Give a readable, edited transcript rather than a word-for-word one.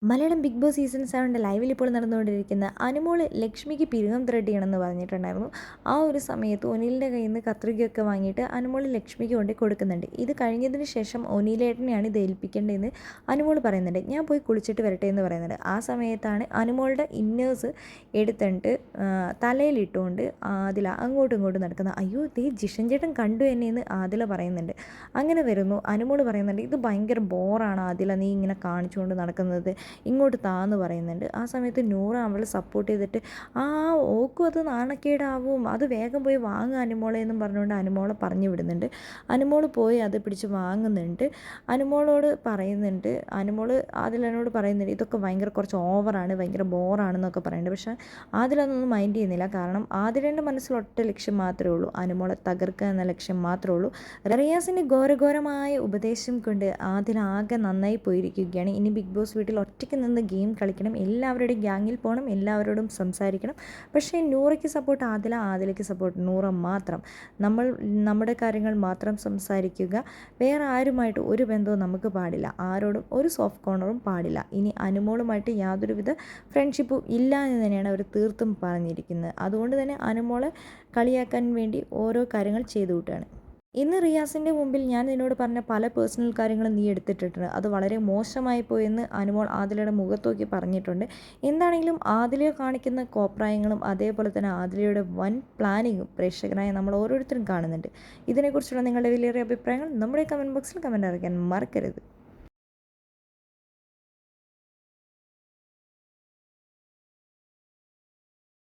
Malayalam big boss season 7 ലൈവിൽ ഇപ്പോൾ നടന്നുകൊണ്ടിരിക്കുന്ന അനുമോൾ ലക്ഷ്മിക്ക് പിരികം ത്രെഡ് ചെയ്യണമെന്ന് പറഞ്ഞിട്ടുണ്ടായിരുന്നു. ആ ഒരു സമയത്ത് ഒനിലിൻ്റെ കയ്യിൽ നിന്ന് കത്രികയൊക്കെ വാങ്ങിയിട്ട് അനുമോൾ ലക്ഷ്മിക്ക് കൊണ്ട് കൊടുക്കുന്നുണ്ട്. ഇത് കഴിഞ്ഞതിന് ശേഷം ഒനിലേട്ടനെയാണ് ഇത് ഏൽപ്പിക്കേണ്ടതെന്ന് അനുമോൾ പറയുന്നുണ്ട്. ഞാൻ പോയി കുളിച്ചിട്ട് വരട്ടെ എന്ന് പറയുന്നുണ്ട്. ആ സമയത്താണ് അനുമോളുടെ ഇന്നേഴ്സ് എടുത്തിട്ട് തലയിലിട്ടുകൊണ്ട് ആദില അങ്ങോട്ടും ഇങ്ങോട്ടും നടക്കുന്നത്. അയ്യോ ദേ ജിഷൻ ചേട്ടൻ കണ്ടു എന്നെയെന്ന് ആദില പറയുന്നുണ്ട്. അങ്ങനെ വരുന്നു അനുമോൾ പറയുന്നുണ്ട്, ഇത് ഭയങ്കര ബോറാണ് ആദില നീ ഇങ്ങനെ കാണിച്ചുകൊണ്ട് നടക്കുന്നത്, ഇങ്ങോട്ട് താന്ന് പറയുന്നുണ്ട്. ആ സമയത്ത് നൂറ അവളെ സപ്പോർട്ട് ചെയ്തിട്ട് ഓക്കും അത് നാണക്കേടാവും, അത് വേഗം പോയി വാങ്ങുക അനുമോളെ എന്നും പറഞ്ഞുകൊണ്ട് അനുമോളെ പറഞ്ഞു വിടുന്നുണ്ട്. അനുമോൾ പോയി അത് പിടിച്ച് വാങ്ങുന്നുണ്ട്. അനുമോളോട് പറയുന്നുണ്ട്, അനുമോൾ ആദിലനോട് പറയുന്നുണ്ട് ഇതൊക്കെ ഭയങ്കര കുറച്ച് ഓവറാണ്, ഭയങ്കര ബോറാണെന്നൊക്കെ പറയുന്നുണ്ട്. പക്ഷേ ആദിലതൊന്നും മൈൻഡ് ചെയ്യുന്നില്ല. കാരണം ആദിലേൻ്റെ മനസ്സിൽ ഒറ്റ ലക്ഷ്യം മാത്രമേ ഉള്ളൂ, അനുമോളെ തകർക്കുക എന്ന ലക്ഷ്യം മാത്രമേ ഉള്ളൂ. റിയാസിൻ്റെ ഘോരഘോരമായ ഉപദേശം കൊണ്ട് ആദില ആകെ നന്നായി പോയിരിക്കുകയാണ്. ഇനി ബിഗ് ബോസ് വീട്ടിൽ ഒറ്റയ്ക്ക് നിന്ന് ഗെയിം കളിക്കണം, എല്ലാവരുടെയും ഗ്യാങ്ങിൽ പോകണം, എല്ലാവരോടും സംസാരിക്കണം. പക്ഷേ നൂറയ്ക്ക് സപ്പോർട്ട് ആദില, ആദിലയ്ക്ക് സപ്പോർട്ട് നൂറ മാത്രം. നമ്മൾ നമ്മുടെ കാര്യങ്ങൾ മാത്രം സംസാരിക്കുക, വേറെ ആരുമായിട്ട് ഒരു ബന്ധവും നമുക്ക് പാടില്ല, ആരോടും ഒരു സോഫ്റ്റ് കോർണറും പാടില്ല. ഇനി അനുമോളുമായിട്ട് യാതൊരുവിധ ഫ്രണ്ട്ഷിപ്പും ഇല്ല എന്ന് തന്നെയാണ് അവർ തീർത്തും പറഞ്ഞിരിക്കുന്നത്. അതുകൊണ്ട് തന്നെ അനുമോളെ കളിയാക്കാൻ വേണ്ടി ഓരോ കാര്യങ്ങൾ ചെയ്തു വിട്ടുകയാണ്. ഇന്ന് റിയാസിൻ്റെ മുമ്പിൽ ഞാൻ നിന്നോട് പറഞ്ഞ പല പേഴ്സണൽ കാര്യങ്ങളും നീ എടുത്തിട്ടിട്ടുണ്ട്, അത് വളരെ മോശമായി പോയെന്ന് അനുമോൾ ആദിലയുടെ മുഖത്തോക്കി പറഞ്ഞിട്ടുണ്ട്. എന്താണെങ്കിലും ആദില കാണിക്കുന്ന കോപ്രായങ്ങളും അതേപോലെ തന്നെ ആദിലയുടെ വൻ പ്ലാനിങ്ങും പ്രേക്ഷകരായ നമ്മൾ ഓരോരുത്തരും കാണുന്നുണ്ട്. ഇതിനെക്കുറിച്ചുള്ള നിങ്ങളുടെ വലിയൊരു അഭിപ്രായങ്ങൾ നമ്മുടെ കമൻറ്റ് ബോക്സിൽ കമൻറ്റ് അറിയിക്കാൻ മറക്കരുത്.